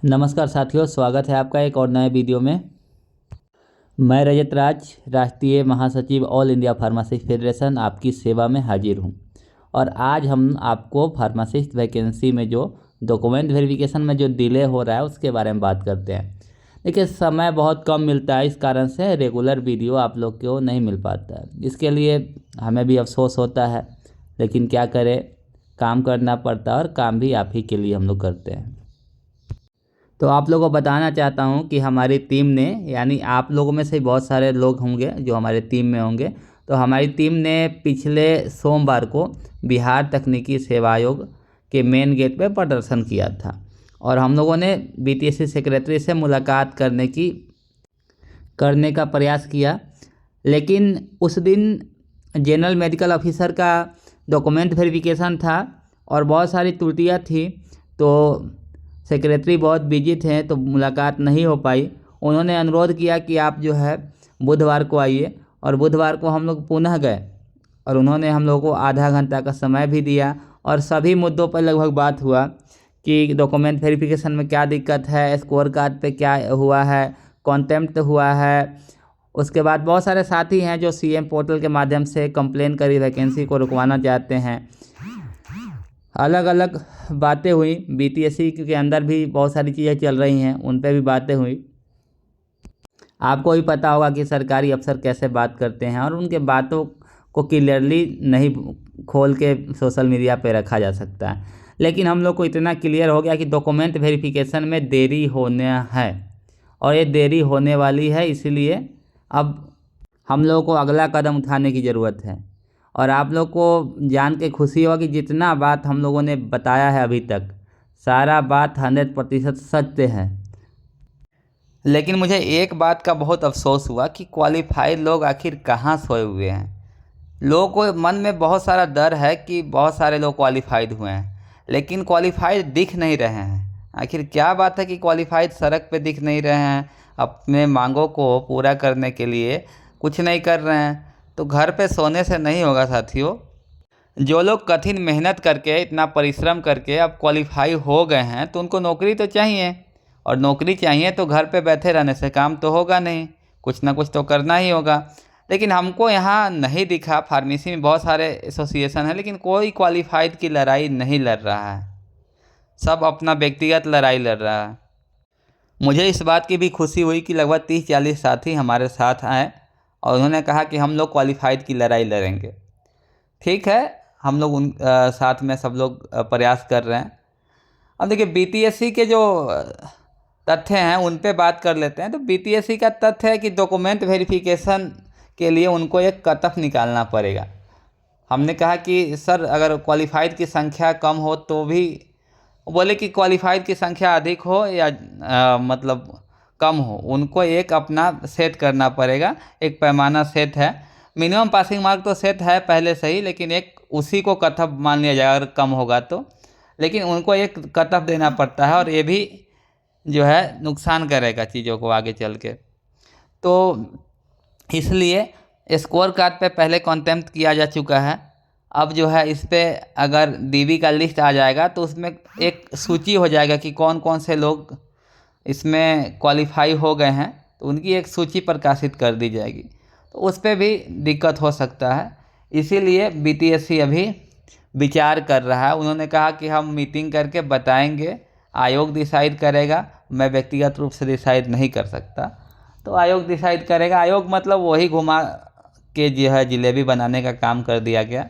नमस्कार साथियों, स्वागत है आपका एक और नए वीडियो में। मैं रजत राज, राष्ट्रीय महासचिव ऑल इंडिया फार्मासिस्ट फेडरेशन आपकी सेवा में हाजिर हूं। और आज हम आपको फार्मासिस्ट वैकेंसी में जो डॉक्यूमेंट वेरिफिकेशन में जो डिले हो रहा है उसके बारे में बात करते हैं। देखिए, समय बहुत कम मिलता है, इस कारण से रेगुलर वीडियो आप लोग को नहीं मिल पाता है। इसके लिए हमें भी अफसोस होता है, लेकिन क्या करें, काम करना पड़ता है और काम भी आप ही के लिए हम लोग करते हैं। तो आप लोगों को बताना चाहता हूं कि हमारी टीम ने, यानी आप लोगों में से बहुत सारे लोग होंगे जो हमारे टीम में होंगे, तो हमारी टीम ने पिछले सोमवार को बिहार तकनीकी सेवा आयोग के मेन गेट पे प्रदर्शन किया था। और हम लोगों ने बीटीएससी सेक्रेटरी से मुलाकात करने का प्रयास किया, लेकिन उस दिन जनरल मेडिकल ऑफिसर का डॉक्यूमेंट वेरिफिकेशन था और बहुत सारी त्रुटियां थी, तो सेक्रेटरी बहुत बिजी थे तो मुलाकात नहीं हो पाई। उन्होंने अनुरोध किया कि आप जो है बुधवार को आइए, और बुधवार को हम लोग पुनः गए और उन्होंने हम लोगों को आधा घंटा का समय भी दिया और सभी मुद्दों पर लगभग बात हुआ कि डॉक्यूमेंट वेरिफिकेशन में क्या दिक्कत है, स्कोर कार्ड पे क्या हुआ है, कॉन्टेम्प्ट हुआ है। उसके बाद बहुत सारे साथी हैं जो सीएम पोर्टल के माध्यम से कंप्लेन करी वैकेंसी को रुकवाना चाहते हैं। अलग अलग बातें हुई, बीटीएससी के अंदर भी बहुत सारी चीज़ें चल रही हैं, उन पे भी बातें हुई। आपको भी पता होगा कि सरकारी अफसर कैसे बात करते हैं और उनके बातों को क्लियरली नहीं खोल के सोशल मीडिया पे रखा जा सकता है। लेकिन हम लोग को इतना क्लियर हो गया कि डॉक्यूमेंट वेरिफिकेशन में देरी होने है और ये देरी होने वाली है, इसलिए अब हम लोगों को अगला कदम उठाने की ज़रूरत है। और आप लोग को जान के खुशी होगा कि जितना बात हम लोगों ने बताया है अभी तक, सारा बात 100% सत्य है। लेकिन मुझे एक बात का बहुत अफसोस हुआ कि क्वालिफाइड लोग आखिर कहाँ सोए हुए हैं। लोगों को मन में बहुत सारा डर है कि बहुत सारे लोग क्वालिफाइड हुए हैं, लेकिन क्वालिफाइड दिख नहीं रहे हैं। आखिर क्या बात है कि क्वालिफाइड सड़क पे दिख नहीं रहे हैं, अपने मांगों को पूरा करने के लिए कुछ नहीं कर रहे हैं। तो घर पे सोने से नहीं होगा साथियों। जो लोग कठिन मेहनत करके, इतना परिश्रम करके अब क्वालिफाई हो गए हैं, तो उनको नौकरी तो चाहिए, और नौकरी चाहिए तो घर पे बैठे रहने से काम तो होगा नहीं, कुछ ना कुछ तो करना ही होगा। लेकिन हमको यहाँ नहीं दिखा, फार्मेसी में बहुत सारे एसोसिएशन हैं, लेकिन कोई क्वालिफाइड की लड़ाई नहीं लड़ रहा है, सब अपना व्यक्तिगत लड़ाई लड़ रहा है। मुझे इस बात की भी खुशी हुई कि लगभग 30-40 साथी हमारे साथ आए और उन्होंने कहा कि हम लोग क्वालिफाइड की लड़ाई लड़ेंगे। ठीक है, हम लोग उन साथ में सब लोग प्रयास कर रहे हैं। अब देखिए, बीटीएससी के जो तथ्य हैं उन पे बात कर लेते हैं। तो बीटीएससी का तथ्य है कि डॉक्यूमेंट वेरिफिकेशन के लिए उनको एक कट ऑफ निकालना पड़ेगा। हमने कहा कि सर, अगर क्वालिफाइड की संख्या कम हो तो भी, बोले कि क्वालिफाइड की संख्या अधिक हो या मतलब कम हो, उनको एक अपना सेट करना पड़ेगा, एक पैमाना सेट है। मिनिमम पासिंग मार्क तो सेट है पहले से ही, लेकिन एक उसी को कट ऑफ मान लिया जाएगा अगर कम होगा तो। लेकिन उनको एक कट ऑफ देना पड़ता है और ये भी जो है नुकसान करेगा चीज़ों को आगे चल के। तो इसलिए स्कोर कार्ड पे पहले कॉन्टेम्प्ट किया जा चुका है। अब जो है इस पे अगर डीवी का लिस्ट आ जाएगा तो उसमें एक सूची हो जाएगा कि कौन कौन से लोग इसमें क्वालिफाई हो गए हैं, तो उनकी एक सूची प्रकाशित कर दी जाएगी। तो उस पर भी दिक्कत हो सकता है, इसीलिए बीटीएससी अभी विचार कर रहा है। उन्होंने कहा कि हम मीटिंग करके बताएंगे, आयोग डिसाइड करेगा, मैं व्यक्तिगत रूप से डिसाइड नहीं कर सकता, तो आयोग डिसाइड करेगा। आयोग मतलब वही घुमा के जो है जिलेबी बनाने का काम कर दिया गया।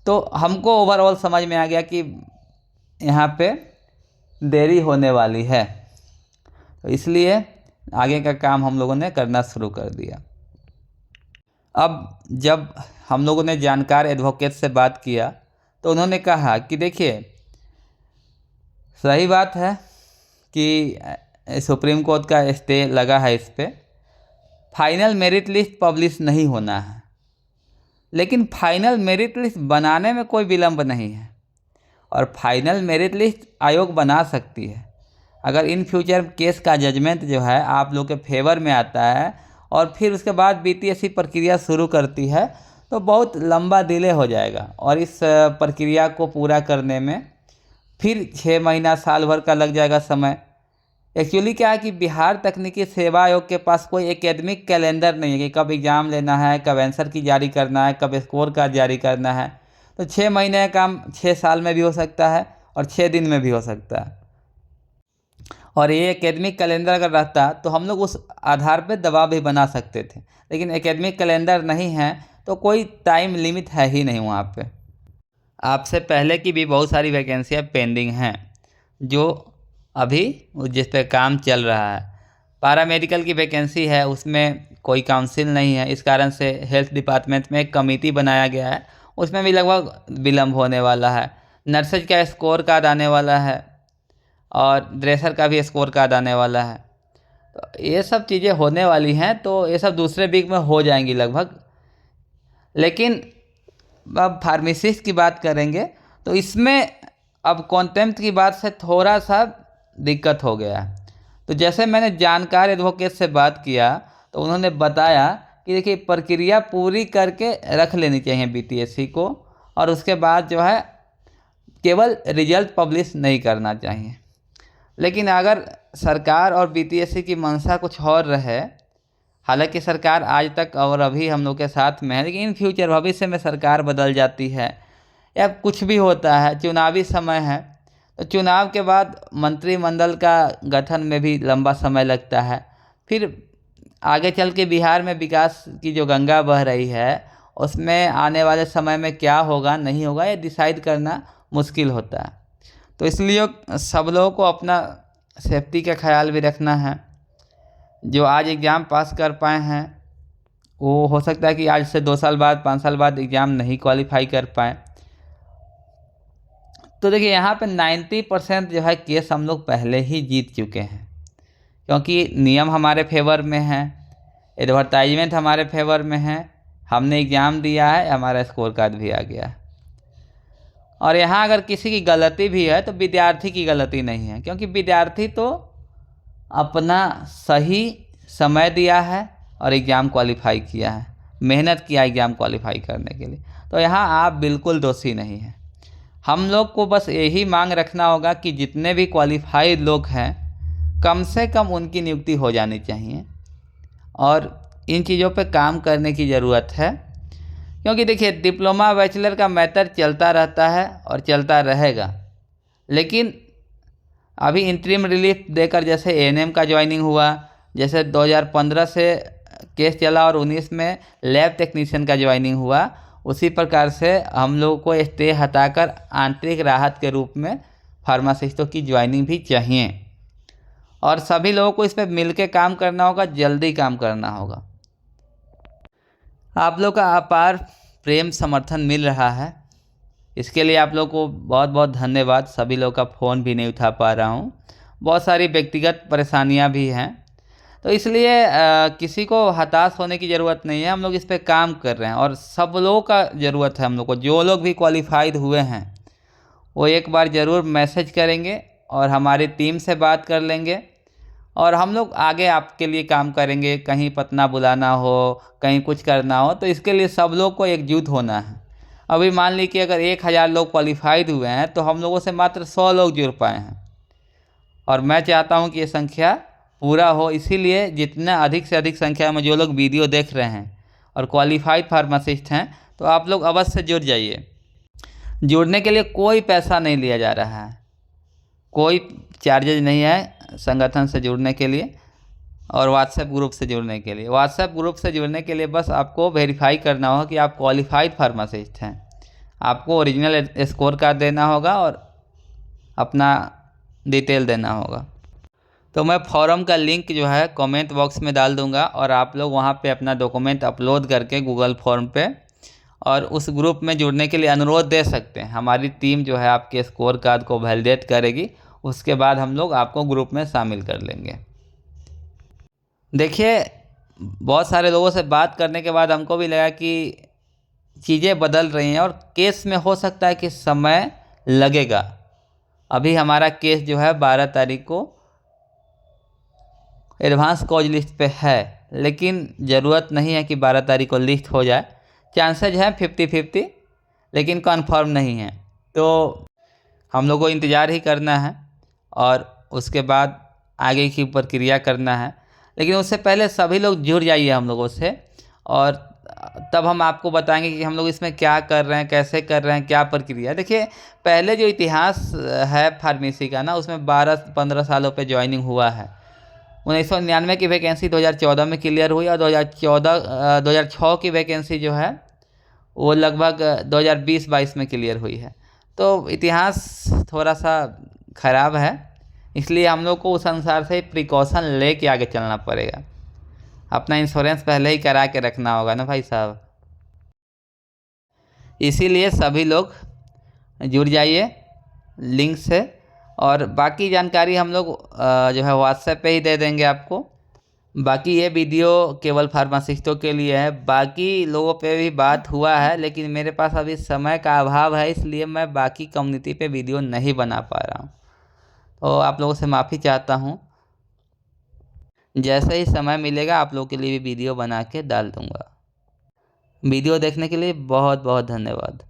तो हमको ओवरऑल समझ में आ गया कि यहाँ पे देरी होने वाली है, तो इसलिए आगे का काम हम लोगों ने करना शुरू कर दिया। अब जब हम लोगों ने जानकार एडवोकेट से बात किया तो उन्होंने कहा कि देखिए, सही बात है कि सुप्रीम कोर्ट का स्टे लगा है इस पे, फाइनल मेरिट लिस्ट पब्लिश नहीं होना है, लेकिन फाइनल मेरिट लिस्ट बनाने में कोई विलंब नहीं है और फाइनल मेरिट लिस्ट आयोग बना सकती है। अगर इन फ्यूचर केस का जजमेंट जो है आप लोग के फेवर में आता है और फिर उसके बाद बीटीएससी प्रक्रिया शुरू करती है, तो बहुत लंबा डिले हो जाएगा और इस प्रक्रिया को पूरा करने में फिर 6 महीना साल भर का लग जाएगा समय। एक्चुअली क्या है कि बिहार तकनीकी सेवा आयोग के पास कोई एकेडमिक कैलेंडर नहीं है कि कब एग्ज़ाम लेना है, कब आंसर की जारी करना है, कब स्कोर कार्ड जारी करना है। तो 6 महीने का काम 6 साल में भी हो सकता है और 6 दिन में भी हो सकता है। और ये एकेडमिक कैलेंडर अगर रहता तो हम लोग उस आधार पे दबाव भी बना सकते थे, लेकिन एकेडमिक कैलेंडर नहीं है तो कोई टाइम लिमिट है ही नहीं वहाँ पे। आपसे पहले की भी बहुत सारी वैकेंसियाँ पेंडिंग हैं जो अभी जिस पे काम चल रहा है। पारा मेडिकल की वैकेंसी है, उसमें कोई काउंसिल नहीं है, इस कारण से हेल्थ डिपार्टमेंट में एक कमेटी बनाया गया है, उसमें भी लगभग विलम्ब होने वाला है। नर्सेज का स्कोर कार्ड आने वाला है और ड्रेसर का भी स्कोर कार्ड आने वाला है। तो ये सब चीज़ें होने वाली हैं, तो ये सब दूसरे वीक में हो जाएंगी लगभग। लेकिन अब फार्मेसिस्ट की बात करेंगे तो इसमें अब कॉन्टेम्प्ट की बात से थोड़ा सा दिक्कत हो गया है। तो जैसे मैंने जानकार एडवोकेट से बात किया तो उन्होंने बताया कि देखिए प्रक्रिया पूरी करके रख लेनी चाहिए बीटीएससी को, और उसके बाद जो है केवल रिजल्ट पब्लिश नहीं करना चाहिए। लेकिन अगर सरकार और बीटीएससी की मंशा कुछ और रहे, हालांकि सरकार आज तक और अभी हम लोग के साथ में है, लेकिन इन फ्यूचर भविष्य में सरकार बदल जाती है या कुछ भी होता है, चुनावी समय है, तो चुनाव के बाद मंत्रिमंडल का गठन में भी लंबा समय लगता है। फिर आगे चल के बिहार में विकास की जो गंगा बह रही है उसमें आने वाले समय में क्या होगा नहीं होगा ये डिसाइड करना मुश्किल होता है। तो इसलिए सब लोगों को अपना सेफ्टी का ख्याल भी रखना है। जो आज एग्ज़ाम पास कर पाए हैं वो हो सकता है कि आज से 2 साल बाद 5 साल बाद एग्ज़ाम नहीं क्वालिफाई कर पाए। तो देखिए यहाँ पे 90% जो है केस हम लोग पहले ही जीत चुके हैं, क्योंकि नियम हमारे फेवर में है, एडवर्टाइजमेंट हमारे फेवर में है, हमने एग्ज़ाम दिया है, हमारा स्कोर कार्ड भी आ गया है। और यहाँ अगर किसी की गलती भी है तो विद्यार्थी की गलती नहीं है, क्योंकि विद्यार्थी तो अपना सही समय दिया है और एग्ज़ाम क्वालिफाई किया है, मेहनत किया एग्ज़ाम क्वालिफाई करने के लिए। तो यहाँ आप बिल्कुल दोषी नहीं हैं। हम लोग को बस यही मांग रखना होगा कि जितने भी क्वालिफाइड लोग हैं कम से कम उनकी नियुक्ति हो जानी चाहिए, और इन चीज़ों पे काम करने की ज़रूरत है। क्योंकि देखिए डिप्लोमा बैचलर का मैटर चलता रहता है और चलता रहेगा, लेकिन अभी इंटरिम रिलीफ देकर जैसे एएनएम का ज्वाइनिंग हुआ, जैसे 2015 से केस चला और 19 में लैब टेक्नीशियन का ज्वाइनिंग हुआ, उसी प्रकार से हम लोगों को स्टे हटाकर आंतरिक राहत के रूप में फार्मासिस्टों की ज्वाइनिंग भी चाहिए, और सभी लोगों को इस पर मिल के काम करना होगा, जल्दी काम करना होगा। आप लोग का अपार प्रेम समर्थन मिल रहा है, इसके लिए आप लोग को बहुत बहुत धन्यवाद। सभी लोग का फ़ोन भी नहीं उठा पा रहा हूँ, बहुत सारी व्यक्तिगत परेशानियाँ भी हैं, तो इसलिए किसी को हताश होने की ज़रूरत नहीं है। हम लोग इस पे काम कर रहे हैं और सब लोगों का ज़रूरत है हम लोग को। जो लोग भी क्वालिफाइड हुए हैं वो एक बार ज़रूर मैसेज करेंगे और हमारी टीम से बात कर लेंगे, और हम लोग आगे आपके लिए काम करेंगे। कहीं पतना बुलाना हो, कहीं कुछ करना हो, तो इसके लिए सब लोग को एकजुट होना है। अभी मान ली कि अगर 1000 लोग क्वालिफाइड हुए हैं तो हम लोगों से मात्र 100 लोग जुड़ पाए हैं, और मैं चाहता हूं कि ये संख्या पूरा हो। इसीलिए जितना अधिक से अधिक संख्या में जो लोग वीडियो देख रहे हैं और क्वालिफाइड फार्मासिस्ट हैं तो आप लोग अवश्य जुड़ जाइए। जुड़ने के लिए कोई पैसा नहीं लिया जा रहा है, कोई चार्जेज नहीं है संगठन से जुड़ने के लिए और व्हाट्सएप ग्रुप से जुड़ने के लिए। व्हाट्सएप ग्रुप से जुड़ने के लिए बस आपको वेरीफाई करना होगा कि आप क्वालिफाइड फार्मासिस्ट हैं। आपको ओरिजिनल स्कोर कार्ड देना होगा और अपना डिटेल देना होगा। तो मैं फॉर्म का लिंक जो है कमेंट बॉक्स में डाल दूंगा, और आप लोग वहां पे अपना डॉक्यूमेंट अपलोड करके गूगल फॉर्म पे और उस ग्रुप में जुड़ने के लिए अनुरोध दे सकते हैं। हमारी टीम जो है आपके स्कोर कार्ड को वैलिडेट करेगी, उसके बाद हम लोग आपको ग्रुप में शामिल कर लेंगे। देखिए बहुत सारे लोगों से बात करने के बाद हमको भी लगा कि चीज़ें बदल रही हैं और केस में हो सकता है कि समय लगेगा। अभी हमारा केस जो है 12 तारीख को एडवांस कॉज लिस्ट पे है, लेकिन ज़रूरत नहीं है कि 12 तारीख को लिस्ट हो जाए। चांसेज हैं 50-50, लेकिन कन्फर्म नहीं है। तो हम लोग को इंतज़ार ही करना है और उसके बाद आगे की प्रक्रिया करना है। लेकिन उससे पहले सभी लोग जुड़ जाइए हम लोगों से, और तब हम आपको बताएंगे कि हम लोग इसमें क्या कर रहे हैं, कैसे कर रहे हैं, क्या प्रक्रिया। देखिए, पहले जो इतिहास है फार्मेसी का ना, उसमें 12-15 सालों पे ज्वाइनिंग हुआ है। 1999 की वैकेंसी 2014 में क्लियर हुई, और 2006 की वैकेंसी जो है वो लगभग 2020-22 में क्लियर हुई है। तो इतिहास थोड़ा सा ख़राब है, इसलिए हम लोग को उस अनुसार से प्रिकॉशन ले के आगे चलना पड़ेगा। अपना इंश्योरेंस पहले ही करा के रखना होगा ना भाई साहब। इसीलिए सभी लोग जुड़ जाइए लिंक से, और बाकी जानकारी हम लोग जो है व्हाट्सएप पे ही दे देंगे आपको। बाकी ये वीडियो केवल फार्मासिस्टों के लिए है, बाकी लोगों पे भी बात हुआ है, लेकिन मेरे पास अभी समय का अभाव है, इसलिए मैं बाकी कम्युनिटी पे वीडियो नहीं बना पा रहा हूँ। तो आप लोगों से माफ़ी चाहता हूँ। जैसे ही समय मिलेगा आप लोगों के लिए भी वीडियो बना के डाल दूँगा। वीडियो देखने के लिए बहुत बहुत धन्यवाद।